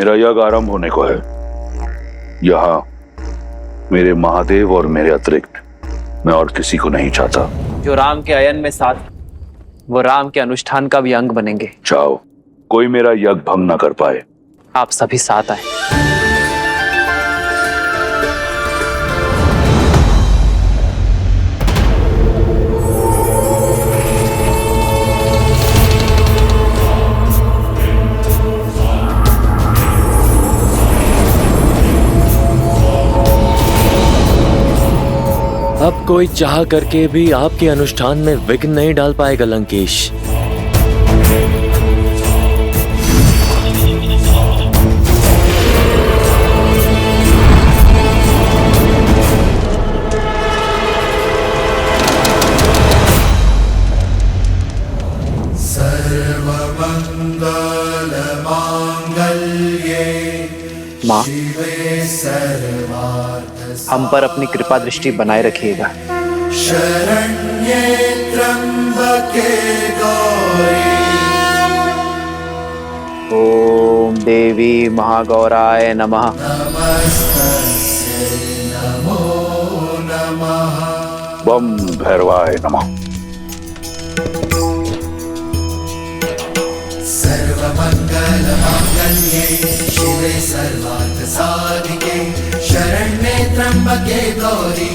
मेरा यज्ञ आरंभ होने को है। यहाँ मेरे महादेव और मेरे अतिरिक्त मैं और किसी को नहीं चाहता। जो राम के अयन में साथ, वो राम के अनुष्ठान का भी अंग बनेंगे। चाहो कोई मेरा यज्ञ भंग न कर पाए। आप सभी साथ आए। अब कोई चाह करके भी आपके अनुष्ठान में विघ्न नहीं डाल पाएगा लंकेश। माँ, हम पर अपनी कृपा दृष्टि बनाए रखिएगा। शरण्ये त्र्यंबके गौरी। ओम देवी महागौराय नमः। नमस्तस्यै नमो नमः। बम भैरवाय नमः। सर्वमंगल मांगल्ये शिवे सर्वार्थ साधिके शरण्ये त्र्यंबके गौरी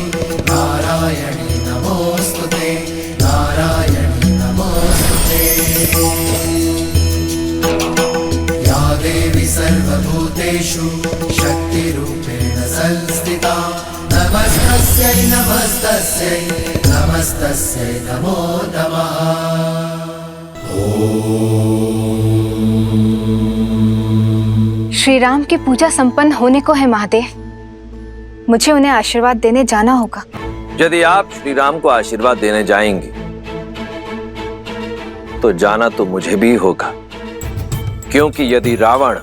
नारायणी नमोस्तुते नारायणी नमोस्तुते। या देवी सर्वभूतेषु शक्तिरूपेण संस्थिता नमस्तस्यै नमस्तस्यै नमस्तस्यै नमो नमः। श्री राम की पूजा संपन्न होने को है महादेव। मुझे उन्हें आशीर्वाद देने जाना होगा। यदि आप श्री राम को आशीर्वाद देने जाएंगी तो जाना तो मुझे भी होगा, क्योंकि यदि रावण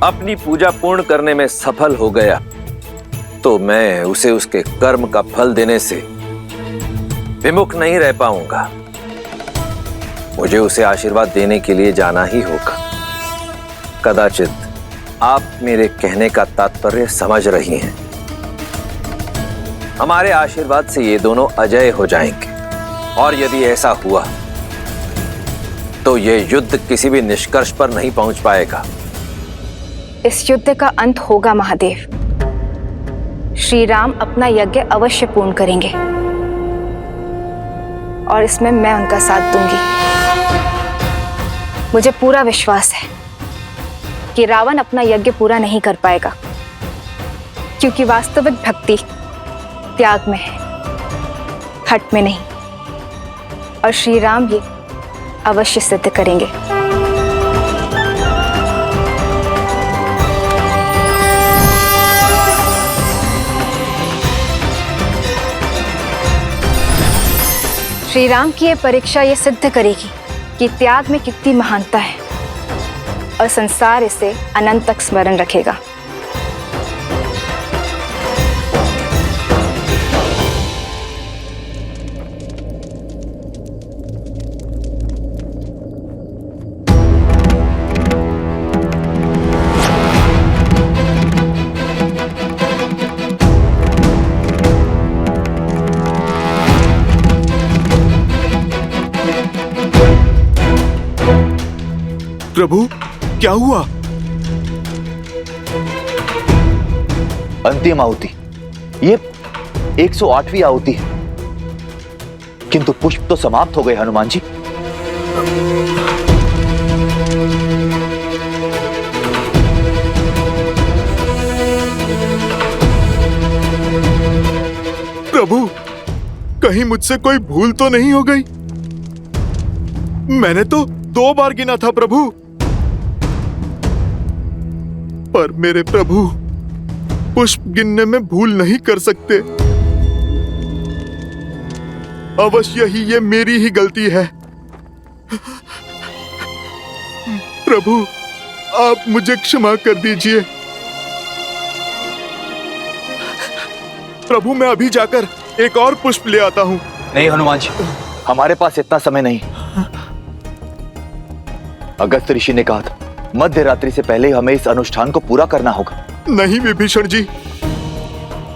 अपनी पूजा पूर्ण करने में सफल हो गया तो मैं उसे उसके कर्म का फल देने से विमुख नहीं रह पाऊंगा। मुझे उसे आशीर्वाद देने के लिए जाना ही होगा। कदाचित आप मेरे कहने का तात्पर्य समझ रही हैं। हमारे आशीर्वाद से ये दोनों अजय हो जाएंगे, और यदि ऐसा हुआ तो ये युद्ध किसी भी निष्कर्ष पर नहीं पहुंच पाएगा। इस युद्ध का अंत होगा महादेव। श्री राम अपना यज्ञ अवश्य पूर्ण करेंगे और इसमें मैं उनका साथ दूंगी। मुझे पूरा विश्वास है कि रावण अपना यज्ञ पूरा नहीं कर पाएगा, क्योंकि वास्तविक भक्ति त्याग में है, हट में नहीं। और श्री राम ये अवश्य सिद्ध करेंगे। श्री राम की ये परीक्षा ये सिद्ध करेगी कि त्याग में कितनी महानता है, और संसार इसे अनंत तक स्मरण रखेगा। प्रभु, क्या हुआ? अंतिम आहुति, ये 108वीं आहुति है, किंतु पुष्प तो समाप्त हो गए हनुमान जी। प्रभु, कहीं मुझसे कोई भूल तो नहीं हो गई? मैंने तो 2 बार गिना था प्रभु। पर मेरे प्रभु पुष्प गिनने में भूल नहीं कर सकते। अवश्य ही ये मेरी ही गलती है। प्रभु, आप मुझे क्षमा कर दीजिए। प्रभु, मैं अभी जाकर एक और पुष्प ले आता हूं। नहीं हनुमान जी, हमारे पास इतना समय नहीं। अगस्त ऋषि ने कहा था मध्य रात्रि से पहले हमें इस अनुष्ठान को पूरा करना होगा। नहीं विभीषण जी,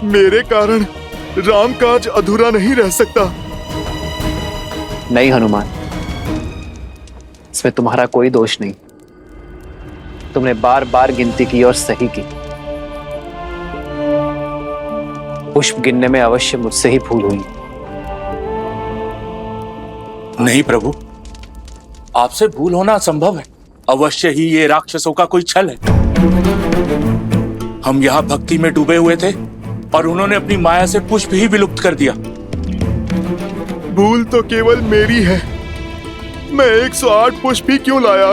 मेरे कारण राम काज अधूरा नहीं रह सकता। नहीं हनुमान, इसमें तुम्हारा कोई दोष नहीं। तुमने बार बार गिनती की और सही की। पुष्प गिनने में अवश्य मुझसे ही भूल हुई। नहीं प्रभु, आपसे भूल होना असंभव है। अवश्य ही ये राक्षसों का कोई छल है। हम यहाँ भक्ति में डूबे हुए थे और उन्होंने अपनी माया से पुष्प ही विलुप्त कर दिया। भूल तो केवल मेरी है। मैं 108 पुष्प ही क्यों लाया?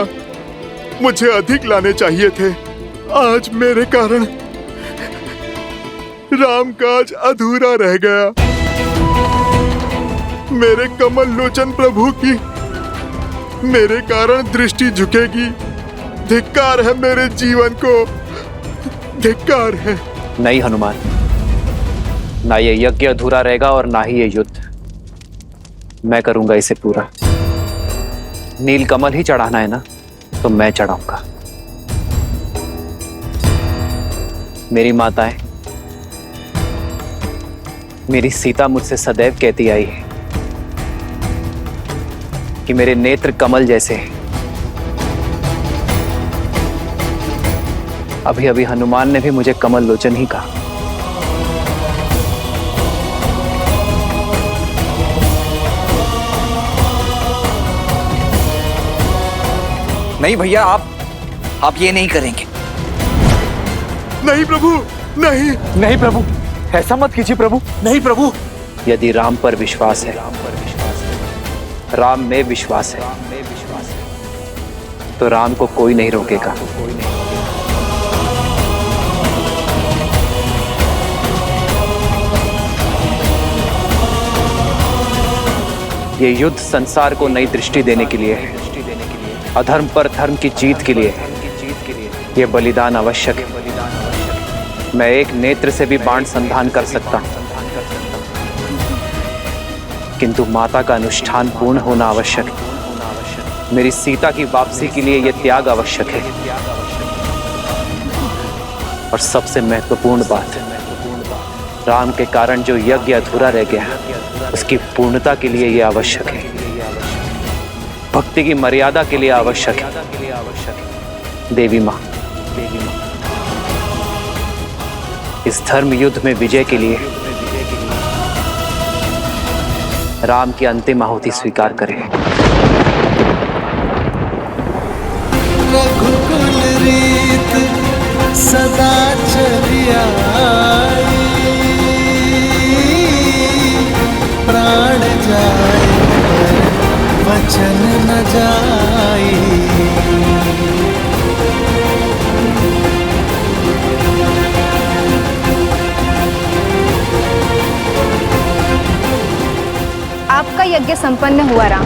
मुझे अधिक लाने चाहिए थे। आज मेरे कारण राम काज अधूरा रह गया। मेरे कमल लोचन प्रभु की मेरे कारण दृष्टि झुकेगी। धिक्कार है मेरे जीवन को, धिक्कार है। नहीं हनुमान, ना ये यज्ञ अधूरा रहेगा और ना ही ये युद्ध। मैं करूंगा इसे पूरा। नीलकमल ही चढ़ाना है ना, तो मैं चढ़ाऊंगा। मेरी माताएं, मेरी सीता मुझसे सदैव कहती आई है कि मेरे नेत्र कमल जैसे हैं। अभी अभी हनुमान ने भी मुझे कमल लोचन ही कहा। नहीं भैया, आप ये नहीं करेंगे। नहीं प्रभु, नहीं। नहीं प्रभु, ऐसा मत कीजिए प्रभु। नहीं प्रभु, यदि राम पर विश्वास है, राम में विश्वास है, तो राम को कोई नहीं रोकेगा। ये युद्ध संसार को नई दृष्टि देने के लिए है, अधर्म पर धर्म की जीत के लिए है। ये बलिदान आवश्यक है। मैं एक नेत्र से भी बाण संधान कर सकता हूं, किंतु माता का अनुष्ठान पूर्ण होना आवश्यक है। मेरी सीता की वापसी के लिए यह त्याग आवश्यक है। और सबसे महत्वपूर्ण बात, राम के कारण जो यज्ञ अधूरा रह गया, उसकी पूर्णता के लिए यह आवश्यक है। भक्ति की मर्यादा के लिए आवश्यक है। देवी मां, इस धर्म युद्ध में विजय के लिए राम की अंतिम आहुति स्वीकार करें। रघुकुल रीत सदा चली आई, प्राण जाए वचन न जाई। आपका यज्ञ संपन्न हुआ राम।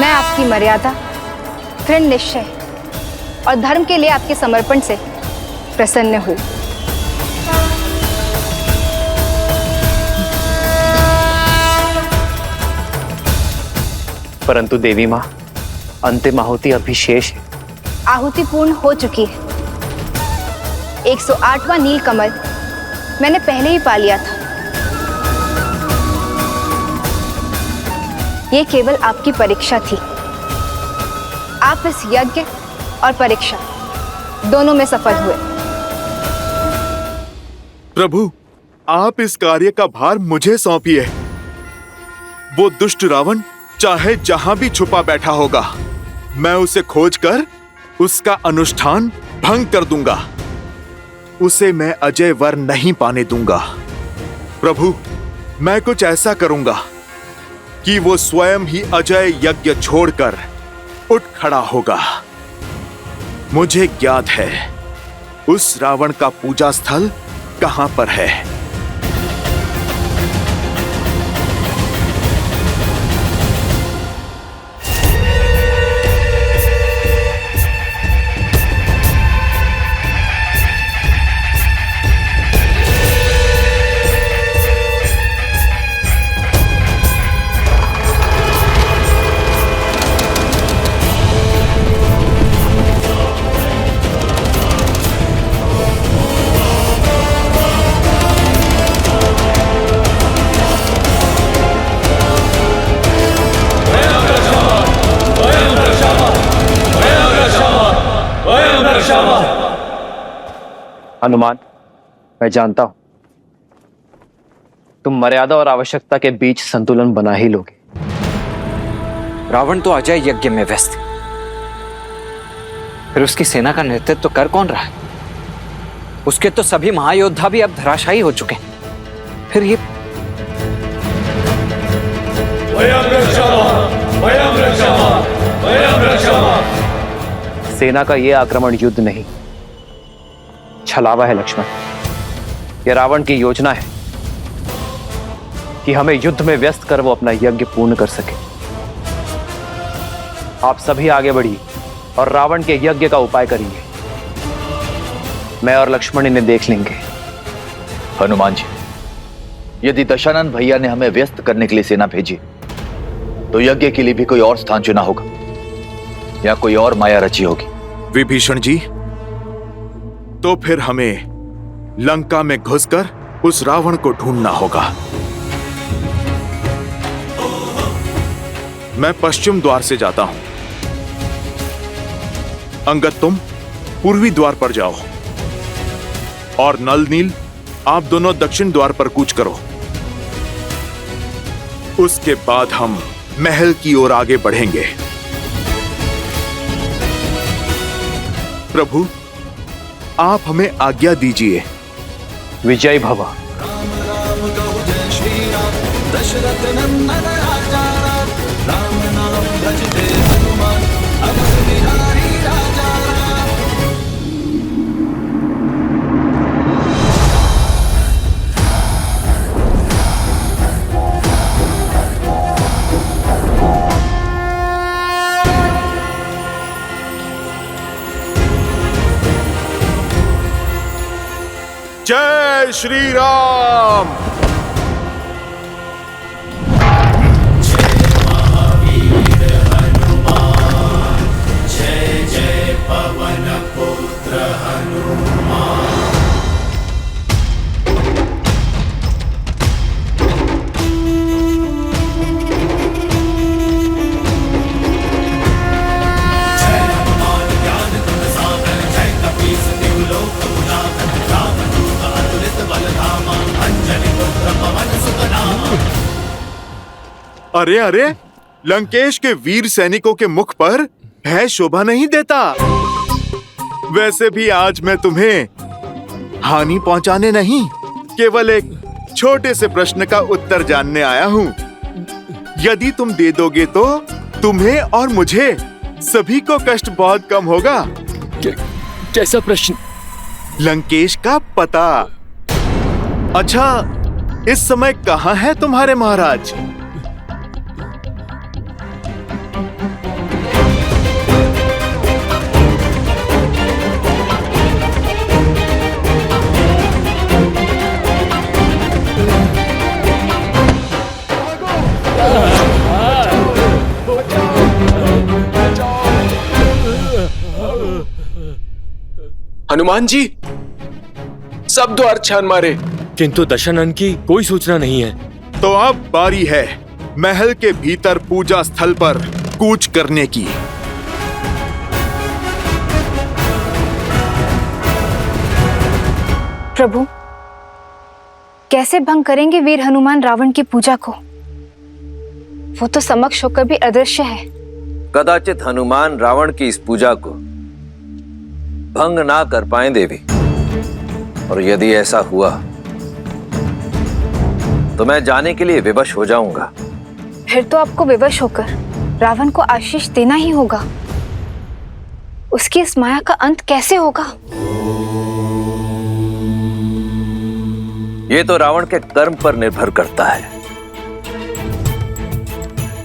मैं आपकी मर्यादा, दृढ़ निश्चय और धर्म के लिए आपके समर्पण से प्रसन्न हुई। परंतु देवी मां, अंतिम आहुति अभी शेष है। आहुति पूर्ण हो चुकी है। 108वां नील कमल मैंने पहले ही पा लिया था। ये केवल आपकी परीक्षा थी। आप इस यज्ञ और परीक्षा दोनों में सफल हुए। प्रभु, आप इस कार्य का भार मुझे सौंपिए। वो दुष्ट रावण चाहे जहां भी छुपा बैठा होगा, मैं उसे खोजकर उसका अनुष्ठान भंग कर दूंगा। उसे मैं अजय वर नहीं पाने दूंगा। प्रभु, मैं कुछ ऐसा करूंगा कि वो स्वयं ही अजय यज्ञ छोड़कर उठ खड़ा होगा। मुझे ज्ञात है उस रावण का पूजा स्थल कहां पर है। हनुमान, मैं जानता हूं तुम मर्यादा और आवश्यकता के बीच संतुलन बना ही लोगे। रावण तो अजय यज्ञ में व्यस्त है। फिर उसकी सेना का नेतृत्व तो कर कौन रहा है? उसके तो सभी महायोद्धा भी अब धराशायी हो चुके हैं। फिर ये सेना का यह आक्रमण युद्ध नहीं, छलावा है लक्ष्मण। यह रावण की योजना है कि हमें युद्ध में व्यस्त कर वो अपना यज्ञ पूर्ण कर सके। आप सभी आगे बढ़िए और रावण के यज्ञ का उपाय करिए। मैं और लक्ष्मण इन्हें देख लेंगे। हनुमान जी, यदि दशानन भैया ने हमें व्यस्त करने के लिए सेना भेजी तो यज्ञ के लिए भी कोई और स्थान चुना होगा या कोई और माया रची होगी। विभीषण जी, तो फिर हमें लंका में घुसकर उस रावण को ढूंढना होगा। मैं पश्चिम द्वार से जाता हूं। अंगद, तुम पूर्वी द्वार पर जाओ और नल नील, आप दोनों दक्षिण द्वार पर कूच करो। उसके बाद हम महल की ओर आगे बढ़ेंगे। प्रभु, आप हमें आज्ञा दीजिए। विजय भव। दशरथ नंदन राजा राम नाम भजते हनुमान अवध बिहारी राजा। जय श्री राम। अरे अरे, लंकेश के वीर सैनिकों के मुख पर भय शोभा नहीं देता। वैसे भी आज मैं तुम्हें हानि पहुंचाने नहीं, केवल एक छोटे से प्रश्न का उत्तर जानने आया हूं। यदि तुम दे दोगे तो तुम्हें और मुझे सभी को कष्ट बहुत कम होगा। कैसा प्रश्न? लंकेश का पता। अच्छा, इस समय कहाँ है तुम्हारे महाराज? हनुमान जी, सब द्वार छान मारे, किंतु दशानन की कोई सूचना नहीं है। तो अब बारी है महल के भीतर पूजा स्थल पर कूच करने की। प्रभु, कैसे भंग करेंगे वीर हनुमान रावण की पूजा को? वो तो समक्ष होकर भी अदृश्य है। कदाचित हनुमान रावण की इस पूजा को भंग ना कर पाए देवी, और यदि ऐसा हुआ तो मैं जाने के लिए विवश हो जाऊंगा। फिर तो आपको विवश होकर रावण को आशीष देना ही होगा। उसकी इस माया का अंत कैसे होगा? ये तो रावण के कर्म पर निर्भर करता है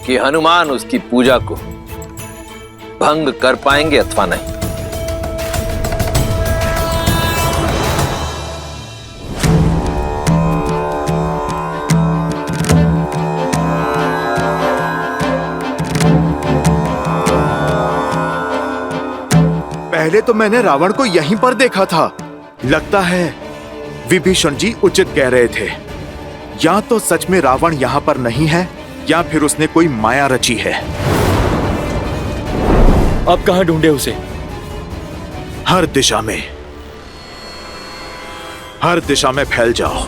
कि हनुमान उसकी पूजा को भंग कर पाएंगे अथवा नहीं। पहले तो मैंने रावण को यहीं पर देखा था। लगता है विभीषण जी उचित कह रहे थे। या तो सच में रावण यहां पर नहीं है या फिर उसने कोई माया रची है। अब कहां ढूंढे उसे? हर दिशा में फैल जाओ।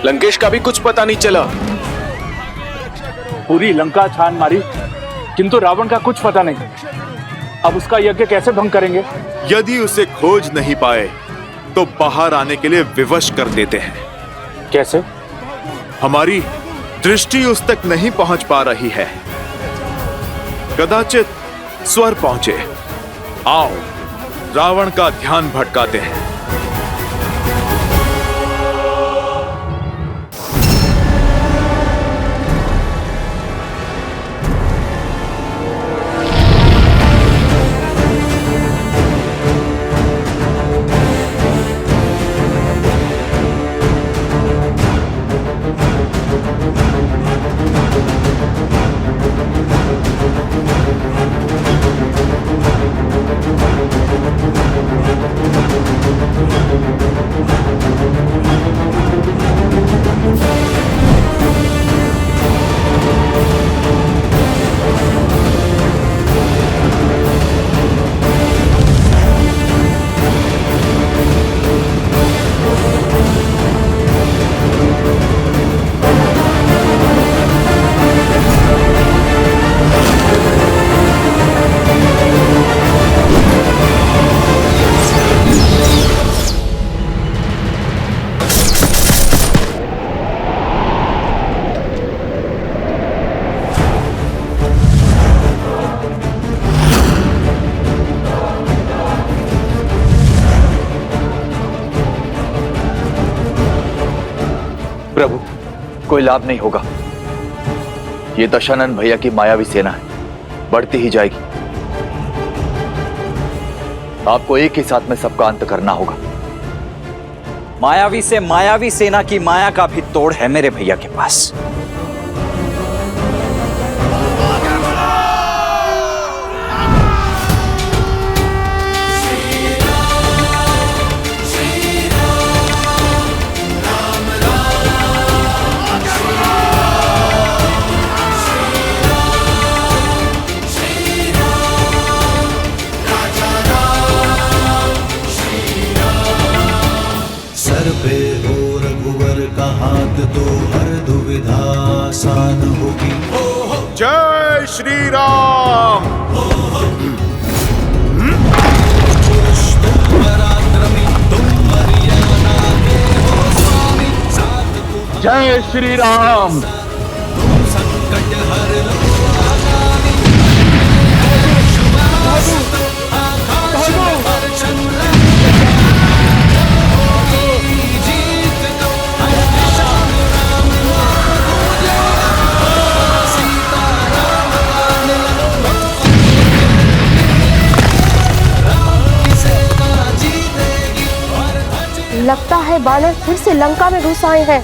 लंकेश का भी कुछ पता नहीं चला। पूरी लंका छान मारी किंतु रावण का कुछ पता नहीं। अब उसका यज्ञ कैसे भंग करेंगे? यदि उसे खोज नहीं पाए तो बाहर आने के लिए विवश कर देते हैं। कैसे? हमारी दृष्टि उस तक नहीं पहुंच पा रही है, कदाचित स्वर पहुंचे। आओ रावण का ध्यान भटकाते हैं। प्रभु, कोई लाभ नहीं होगा। ये दशानन भैया की मायावी सेना है, बढ़ती ही जाएगी। आपको एक ही साथ में सबका अंत करना होगा। मायावी से मायावी सेना की माया का भी तोड़ है मेरे भैया के पास। सर पे हो रघुवर का हाथ तो हर दुविधा आसान होगी। जय श्री राम। पराक्रमी तुम मर्यादा के हो स्वामी, साथ जय श्री राम। तुम संकट हर लो आगामी। आकाश में परचम जीत दो, हर दिशा में राम सीता राम राम की सेना जीतेगी। लगता है बानर फिर से लंका में घुस आए हैं।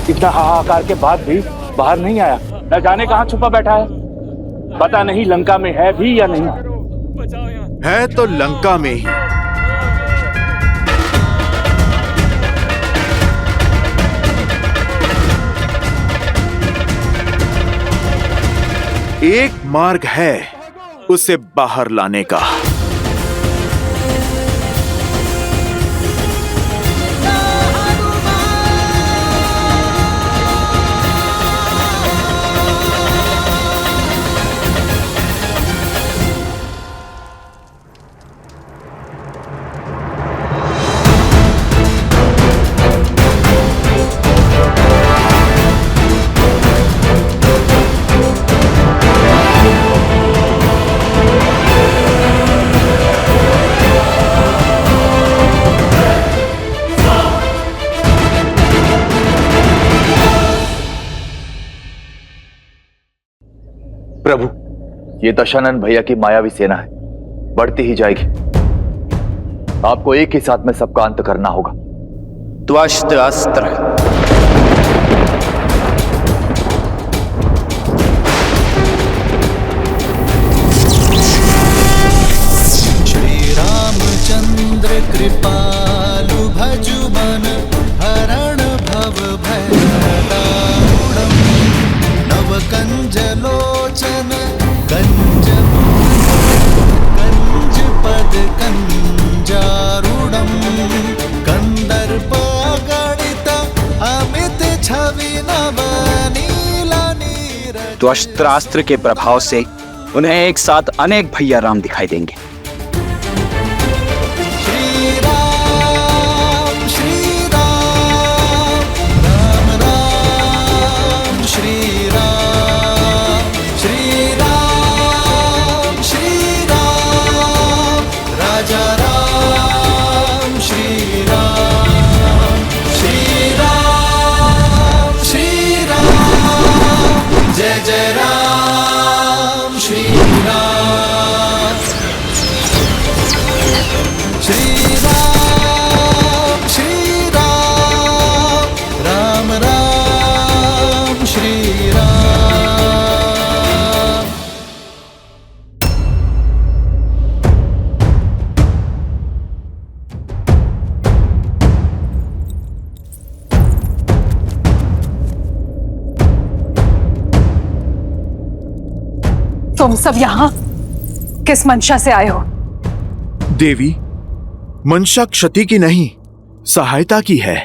इतना हाहाकार के बाद भी बाहर नहीं आया। न जाने कहां छुपा बैठा है। पता नहीं लंका में है भी या नहीं। है तो लंका में ही। एक मार्ग है उसे बाहर लाने का। ये दशानन भैया की मायावी सेना है, बढ़ती ही जाएगी। आपको एक ही साथ में सबका अंत करना होगा। त्वष्ट अस्त्र। चंद्र कृपालु भजु मन हरण भव भयदारुणम् नव कंज लोचन कंज पद कंजारुणम् कंदर्प गणित अमित छवि नव नीला नीरज। त्वष्ट्रास्त्र के प्रभाव से उन्हें एक साथ अनेक भैया राम दिखाई देंगे। तुम सब यहाँ किस मंशा से आए हो? देवी, मंशा क्षति की नहीं, सहायता की है।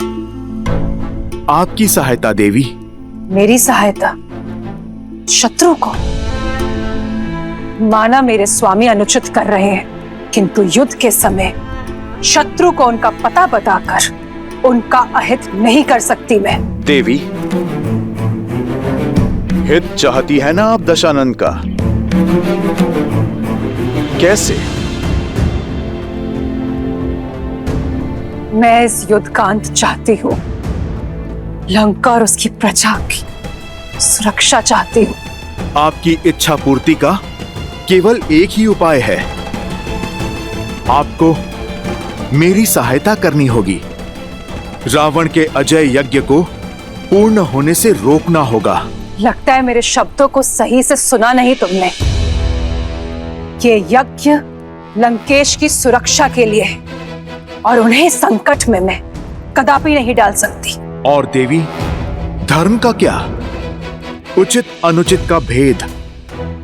आपकी सहायता देवी। मेरी सहायता? शत्रु को? माना मेरे स्वामी अनुचित कर रहे हैं, किंतु युद्ध के समय शत्रु को उनका पता बताकर उनका अहित नहीं कर सकती मैं। देवी, हित चाहती है ना आप दशानन का? कैसे? मैं इस युद्ध का अंत चाहती हूँ। लंका और उसकी प्रजा की सुरक्षा चाहती हूँ। आपकी इच्छा पूर्ति का केवल एक ही उपाय है। आपको मेरी सहायता करनी होगी। रावण के अजय यज्ञ को पूर्ण होने से रोकना होगा। लगता है मेरे शब्दों को सही से सुना नहीं तुमने। ये यज्ञ लंकेश की सुरक्षा के लिए है और उन्हें संकट में मैं कदापि नहीं डाल सकती। और देवी, धर्म का क्या? उचित अनुचित का भेद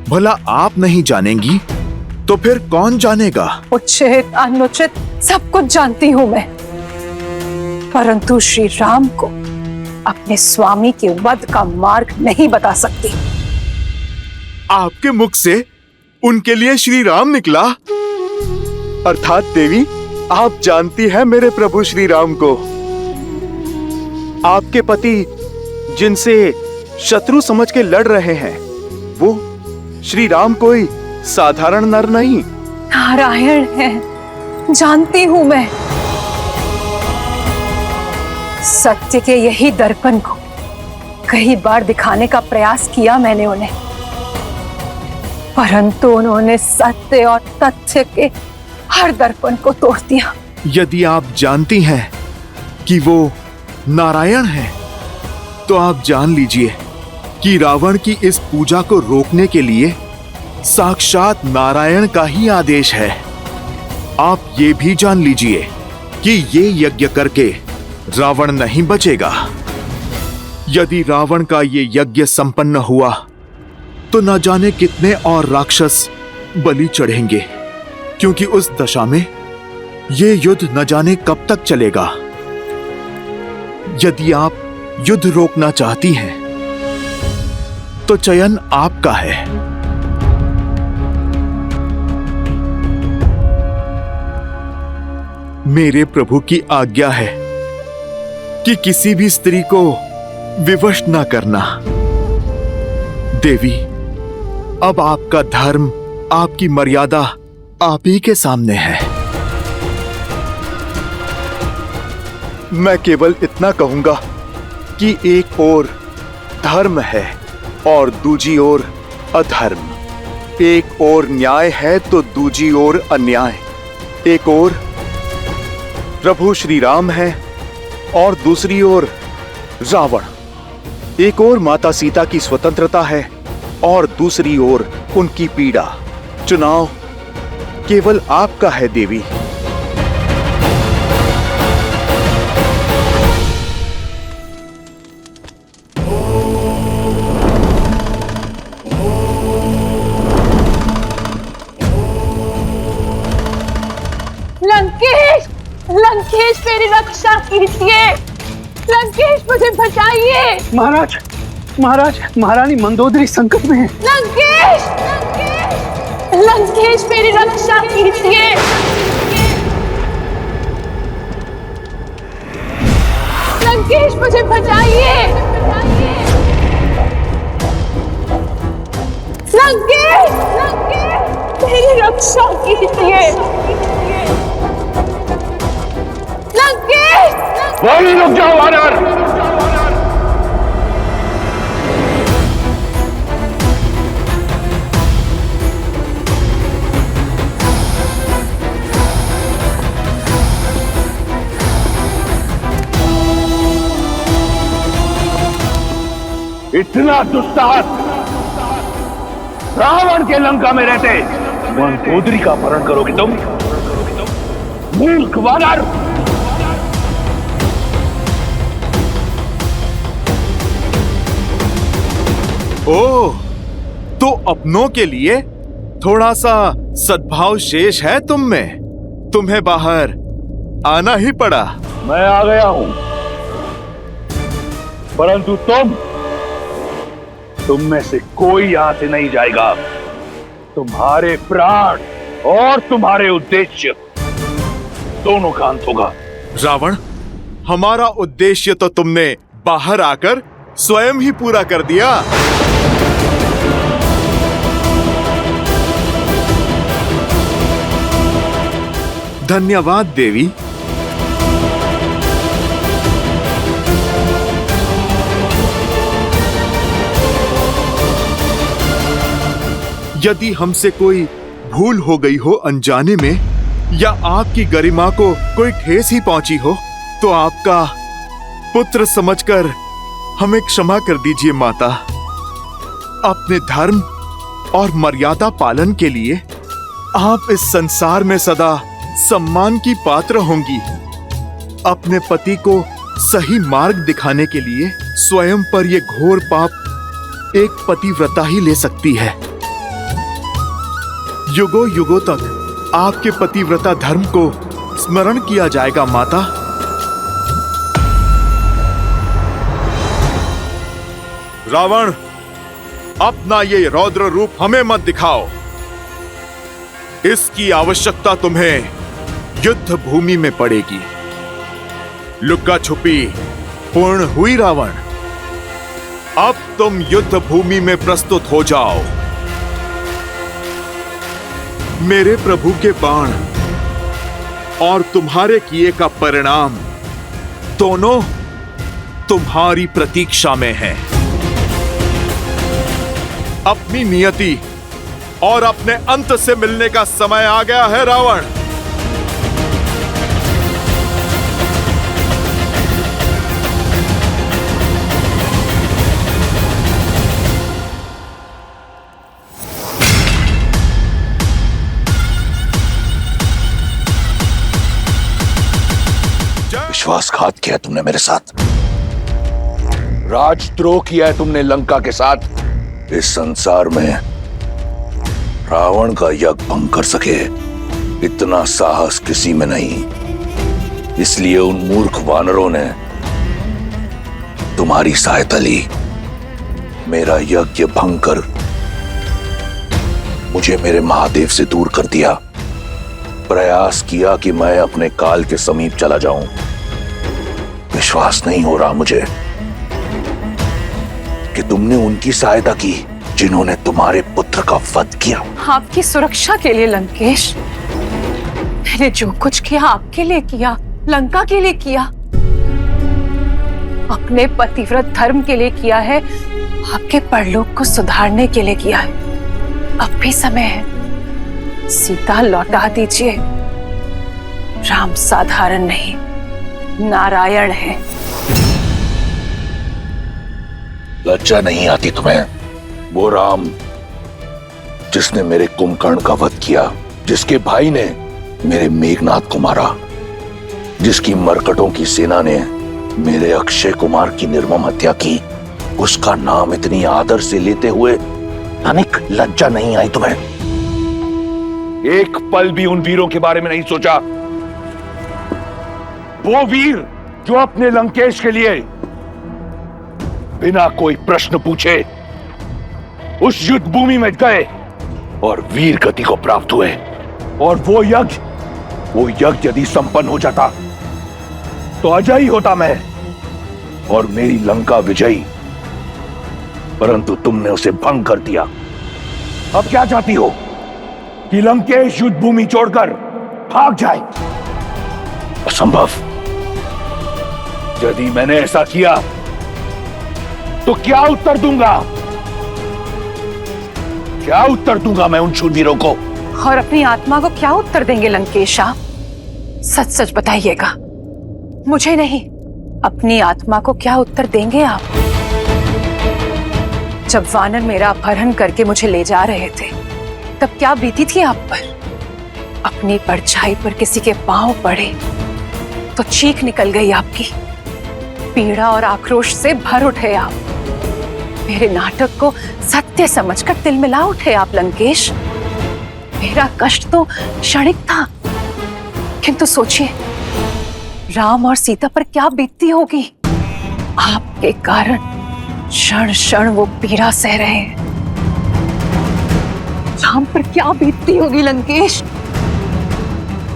भला आप नहीं जानेंगी तो फिर कौन जानेगा? उचित अनुचित सब कुछ जानती हूं मैं, परंतु श्री राम को अपने स्वामी के वध का मार्ग नहीं बता सकती। आपके मुख से उनके लिए श्री राम निकला? अर्थात देवी, आप जानती हैं मेरे प्रभु श्री राम को। आपके पति जिनसे शत्रु समझ के लड़ रहे हैं, वो श्री राम कोई साधारण नर नहीं, नारायण है। जानती हूं मैं। सत्य के यही दर्पण को कई बार दिखाने का प्रयास किया मैंने उन्हें, परंतु उन्होंने सत्य और तथ्य के हर दर्पण को तोड़ दिया। यदि आप जानती हैं कि वो नारायण हैं, तो आप जान लीजिए कि रावण की इस पूजा को रोकने के लिए साक्षात नारायण का ही आदेश है। आप ये भी जान लीजिए कि ये यज्ञ करके रावण नहीं बचेगा। यदि रावण का ये यज्ञ संपन्न हुआ तो न जाने कितने और राक्षस बलि चढ़ेंगे, क्योंकि उस दशा में ये युद्ध न जाने कब तक चलेगा। यदि आप युद्ध रोकना चाहती हैं, तो चयन आपका है। मेरे प्रभु की आज्ञा है कि किसी भी स्त्री को विवश न करना। देवी, अब आपका धर्म, आपकी मर्यादा आप ही के सामने है। मैं केवल इतना कहूंगा कि एक ओर धर्म है और दूजी ओर अधर्म। एक ओर न्याय है तो दूजी ओर अन्याय। एक ओर प्रभु श्री राम है और दूसरी ओर रावण। एक ओर माता सीता की स्वतंत्रता है और दूसरी ओर उनकी पीड़ा। चुनाव केवल आपका है देवी। लंकेश, लंकेश मेरी रक्षा कीजिए। लंकेश मुझे बचाइए। महाराज, महाराज, महारानी मंदोदरी संकट में है। लंकेश, लंकेश मेरी रक्षा कीजिए। लंकेश मुझे बचाइए। लंकेश, लंकेश मेरी रक्षा कीजिए। लंकेश, वहीं रुक जाओ वानर। इतना दुस्साहस रावण के लंका में रहते मंदोदरी का अपहरण करोगे तुम? मूर्ख वानर! ओह, तो अपनों के लिए थोड़ा सा सद्भाव शेष है तुम में। तुम्हें बाहर आना ही पड़ा। मैं आ गया हूं, परंतु तुम में से कोई यहां से नहीं जाएगा। तुम्हारे प्राण और तुम्हारे उद्देश्य दोनों का अंत होगा। रावण, हमारा उद्देश्य तो तुमने बाहर आकर स्वयं ही पूरा कर दिया। धन्यवाद देवी। यदि हमसे कोई भूल हो गई हो अनजाने में, या आपकी गरिमा को कोई ठेस ही पहुंची हो, तो आपका पुत्र समझकर हमें क्षमा कर दीजिए माता। अपने धर्म और मर्यादा पालन के लिए आप इस संसार में सदा सम्मान की पात्र होंगी। अपने पति को सही मार्ग दिखाने के लिए स्वयं पर यह घोर पाप एक पतिव्रता ही ले सकती है। युगों युगों तक आपके पतिव्रता धर्म को स्मरण किया जाएगा माता। रावण, अपना ये रौद्र रूप हमें मत दिखाओ। इसकी आवश्यकता तुम्हें युद्ध भूमि में पड़ेगी। लुक्का छुपी पूर्ण हुई रावण। अब तुम युद्ध भूमि में प्रस्तुत हो जाओ। मेरे प्रभु के बाण और तुम्हारे किए का परिणाम दोनों तुम्हारी प्रतीक्षा में है। अपनी नियति और अपने अंत से मिलने का समय आ गया है रावण। विश्वासघात किया तुमने मेरे साथ, राजद्रोह किया है तुमने लंका के साथ। इस संसार में रावण का यज्ञ भंग कर सके इतना साहस किसी में नहीं। इसलिए उन मूर्ख वानरों ने तुम्हारी सहायता ली। मेरा यज्ञ भंग कर मुझे मेरे महादेव से दूर कर दिया। प्रयास किया कि मैं अपने काल के समीप चला जाऊं। विश्वास नहीं हो रहा मुझे कि तुमने उनकी सहायता की जिन्होंने तुम्हारे पुत्र का वध किया। आपकी सुरक्षा के लिए लंकेश, मैंने जो कुछ किया आपके लिए किया, लंका के लिए किया, अपने पतिव्रत धर्म के लिए किया है, आपके परलोक को सुधारने के लिए किया है। अब भी समय है, सीता लौटा दीजिए। राम साधारण नहीं, नारायण है। लज्जा नहीं आती तुम्हें? वो राम जिसने मेरे कुंभकर्ण का वध किया, जिसके भाई ने मेरे मेघनाथ को मारा, जिसकी मरकटों की सेना ने मेरे अक्षय कुमार की निर्मम हत्या की, उसका नाम इतनी आदर से लेते हुए तनिक लज्जा नहीं आई तुम्हें? एक पल भी उन वीरों के बारे में नहीं सोचा। वो वीर जो अपने लंकेश के लिए बिना कोई प्रश्न पूछे उस युद्ध भूमि में गए और वीर गति को प्राप्त हुए। और वो यज्ञ यदि संपन्न हो जाता तो अजयी होता मैं और मेरी लंका विजयी, परंतु तुमने उसे भंग कर दिया। अब क्या चाहती हो कि लंकेश युद्ध भूमि छोड़कर भाग जाए? असंभव। यदि मैंने ऐसा किया तो क्या उत्तर दूंगा? क्या उत्तर दूंगा मैं उन शूरवीरों को? और अपनी आत्मा को क्या उत्तर देंगे लंकेश आप? सच सच बताइएगा। मुझे नहीं, अपनी आत्मा को क्या उत्तर देंगे आप? जब वानर मेरा अपहरण करके मुझे ले जा रहे थे तब क्या बीती थी आप पर? अपनी परछाई पर किसी के पांव पड़े तो चीख निकल गई आपकी। पीड़ा और आक्रोश से भर उठे आप। मेरे नाटक को सत्य समझकर तिलमिला उठे आप लंकेश। मेरा कष्ट तो क्षणिक था, किंतु सोचिए राम और सीता पर क्या बीतती होगी। आपके कारण क्षण क्षण वो पीड़ा सह रहे हैं। राम पर क्या बीतती होगी लंकेश,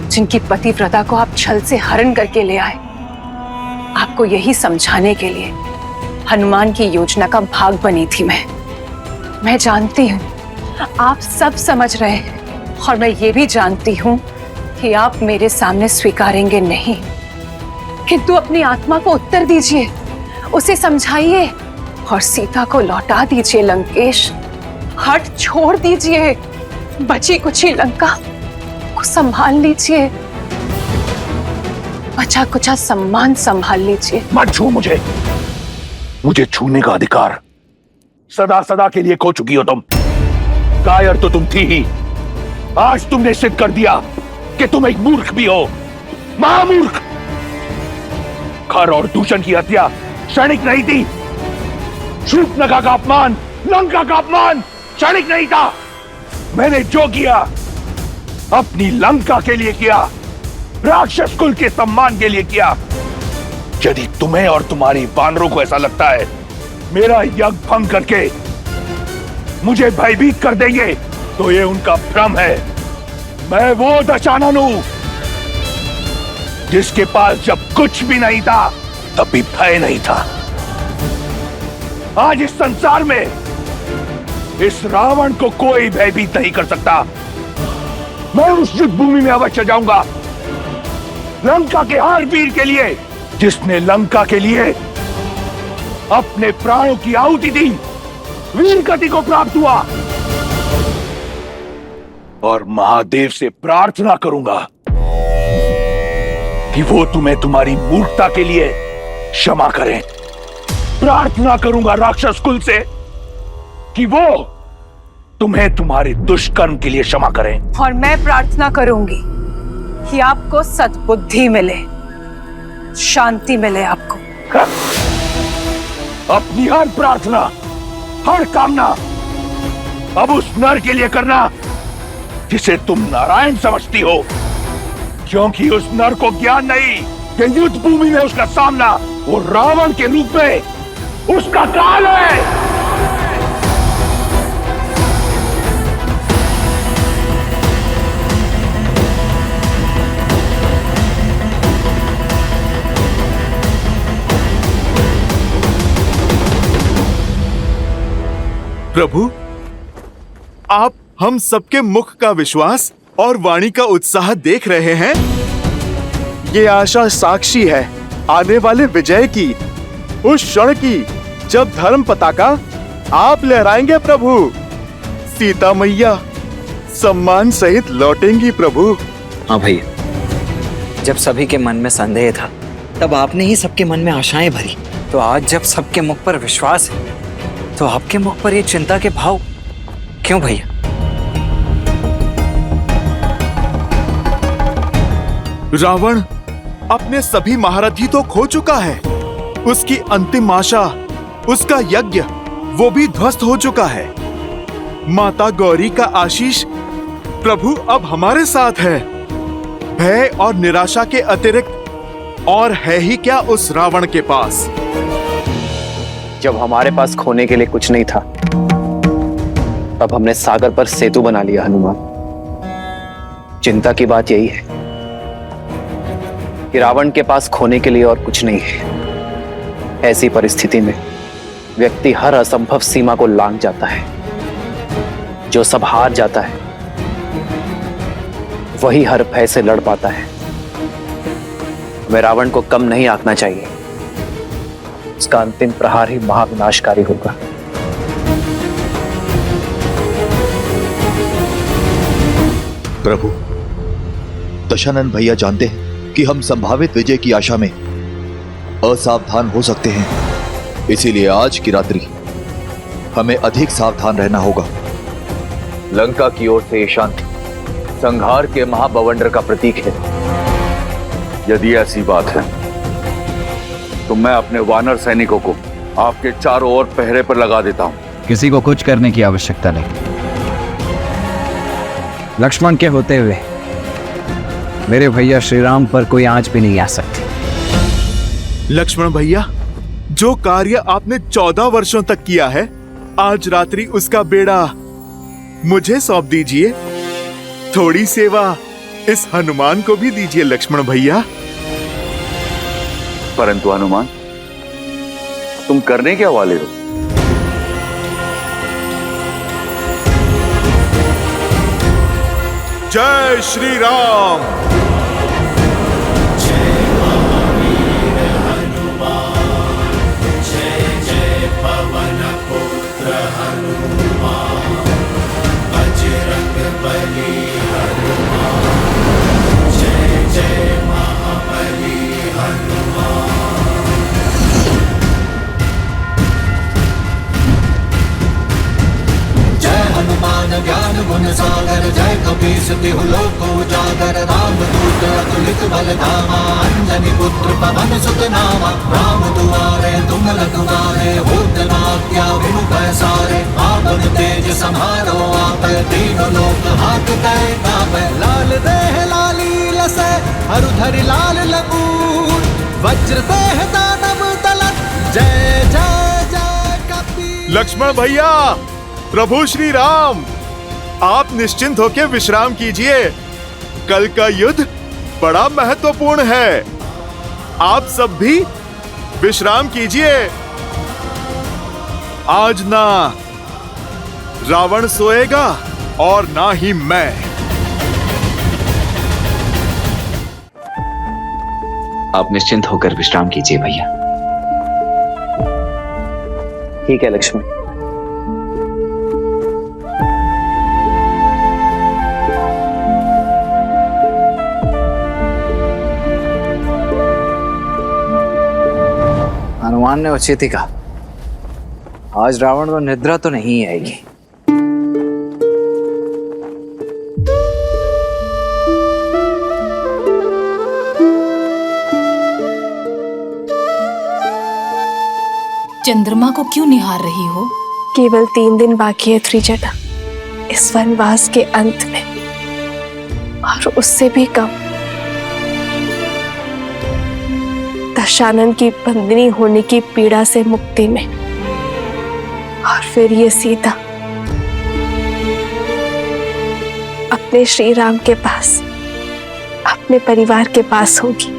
जिनकी पतिव्रता को आप छल से हरण करके ले आए। आपको यही समझाने के लिए हनुमान की योजना का भाग बनी थी मैं जानती हूँ आप सब समझ रहे हैं, और मैं ये भी जानती हूँ कि आप मेरे सामने स्वीकारेंगे नहीं, किंतु अपनी आत्मा को उत्तर दीजिए, उसे समझाइए और सीता को लौटा दीजिए लंकेश। हट छोड़ दीजिए, बची कुची लंका को संभाल लीजिए, बचा कुचा सम्मान संभाल लीजिए। मत छू मुझे छूने का अधिकार सदा सदा के लिए खो चुकी हो तुम। कायर तो तुम थी ही, आज तुमने सिद्ध कर दिया कि तुम एक मूर्ख भी हो, महामूर्ख। खर और दूषण की हत्या क्षणिक नहीं थी। शूर्पणखा का अपमान, लंका का अपमान क्षणिक नहीं था। मैंने जो किया अपनी लंका के लिए किया, राक्षस कुल के सम्मान के लिए किया। यदि तुम्हें और तुम्हारी वानरों को ऐसा लगता है मेरा यज्ञ भंग करके मुझे भयभीत कर देंगे, तो ये उनका भ्रम है। मैं वो दशानन हूं जिसके पास जब कुछ भी नहीं था तब भी भय नहीं था। आज इस संसार में इस रावण को कोई भयभीत नहीं कर सकता। मैं उस युद्ध भूमि में अवश्य जाऊंगा, लंका के हर वीर के लिए जिसने लंका के लिए अपने प्राणों की आहुति दी, वीर गति को प्राप्त हुआ। और महादेव से प्रार्थना करूंगा कि वो तुम्हें तुम्हारी मूर्खता के लिए क्षमा करें। प्रार्थना करूंगा राक्षस कुल से कि वो तुम्हें तुम्हारे दुष्कर्म के लिए क्षमा करें। और मैं प्रार्थना करूंगी कि आपको सद्बुद्धि मिले, शांति मिले आपको। अपनी हर प्रार्थना, हर कामना अब उस नर के लिए करना जिसे तुम नारायण समझती हो, क्योंकि उस नर को ज्ञान नहीं कि युद्ध भूमि में उसका सामना वो रावण के रूप में उसका काल है। प्रभु, आप हम सबके मुख का विश्वास और वाणी का उत्साह देख रहे हैं। ये आशा साक्षी है आने वाले विजय की, उस क्षण की जब धर्म पताका आप लहराएंगे प्रभु। सीता मैया सम्मान सहित लौटेंगी प्रभु। हाँ भैया, जब सभी के मन में संदेह था तब आपने ही सबके मन में आशाएं भरी। तो आज जब सबके मुख पर विश्वास है तो आपके मुख पर ये चिंता के भाव क्यों भैया? रावण अपने सभी महारथी तो खो चुका है। उसकी अंतिम आशा, उसका यज्ञ, वो भी ध्वस्त हो चुका है। माता गौरी का आशीष प्रभु अब हमारे साथ है। भय और निराशा के अतिरिक्त और है ही क्या उस रावण के पास? जब हमारे पास खोने के लिए कुछ नहीं था तब हमने सागर पर सेतु बना लिया हनुमान। चिंता की बात यही है कि रावण के पास खोने के लिए और कुछ नहीं है। ऐसी परिस्थिति में व्यक्ति हर असंभव सीमा को लांघ जाता है। जो सब हार जाता है वही हर भय से लड़ पाता है। हमें रावण को कम नहीं आंकना चाहिए। उसका अंतिम प्रहार ही महाविनाशकारी होगा। प्रभु, दशानन भैया जानते हैं कि हम संभावित विजय की आशा में असावधान हो सकते हैं। इसीलिए आज की रात्रि हमें अधिक सावधान रहना होगा। लंका की ओर से ये शांति संहार के महाबवंडर का प्रतीक है। यदि ऐसी बात है तो मैं अपने वानर सैनिकों को आपके चारों ओर पहरे पर लगा देता हूं। किसी को कुछ करने की आवश्यकता नहीं। लक्ष्मण के होते हुए मेरे भैया श्री राम पर कोई आंच भी नहीं आ सकती। लक्ष्मण भैया, जो कार्य आपने 14 वर्षों तक किया है, आज रात्रि उसका बेड़ा मुझे सौंप दीजिए। थोड़ी सेवा इस हनुमान को भी दीजिए लक्ष्मण भैया। परंतु हनुमान, तुम करने क्या वाले हो? जय श्री राम। हनुमान ज्ञान गुण सागर, जय कपीस तिहु लोक उजागर। रामदूत अतुलित बल धामा, अंजनी पुत्र पवन सुत नामा। राम दुआरे तुम रखवारे, होत न आज्ञा बिनु पैसारे। आपन तेज समारो आप, तीनों लोक हांकते कांपे। लाल देह लाली लसै, हरु धरि लाल लंगूर। वज्र देह दानव दलत, जय जय जय कपीस। लक्ष्मण भैया, प्रभु श्री राम, आप निश्चिंत होकर विश्राम कीजिए। कल का युद्ध बड़ा महत्वपूर्ण है। आप सब भी विश्राम कीजिए। आज ना रावण सोएगा और ना ही मैं। आप निश्चिंत होकर विश्राम कीजिए भैया। ठीक है लक्ष्मण। हनुमान ने उचित ही कहा, आज रावण को निद्रा तो नहीं आएगी। चंद्रमा को क्यों निहार रही हो? केवल 3 दिन बाकी है त्रिजटा, इस वनवास के अंत में, और उससे भी कम। दशानन की बंदनी होने की पीड़ा से मुक्ति में, और फिर ये सीता अपने श्री राम के पास, अपने परिवार के पास होगी।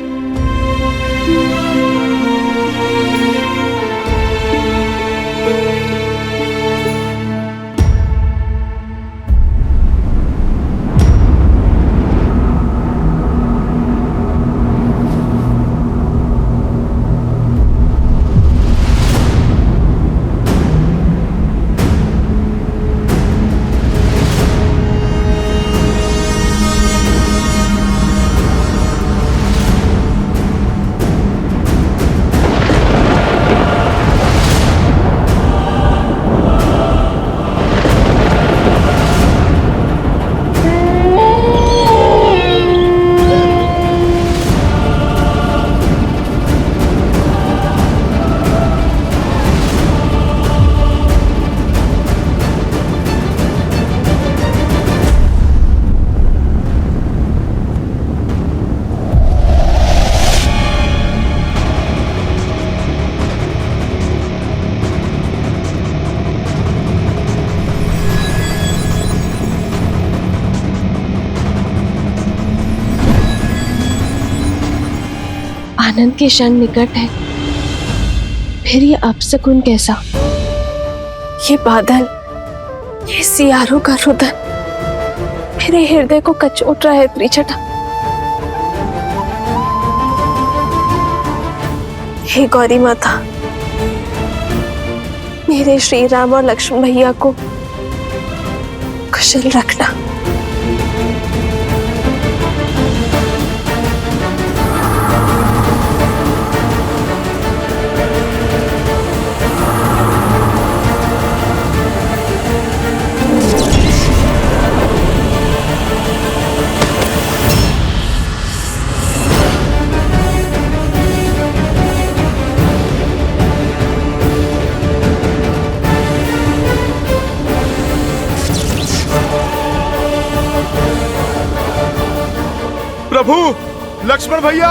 आनंद के क्षण निकट है, फिर ये अपशकुन कैसा? ये बादल, ये सियारों का रुदन मेरे हृदय को कचोट रहा है त्रिजटा। हे गौरी माता, मेरे श्री राम और लक्ष्मण भैया को कुशल रखना। प्रभु, लक्ष्मण भैया।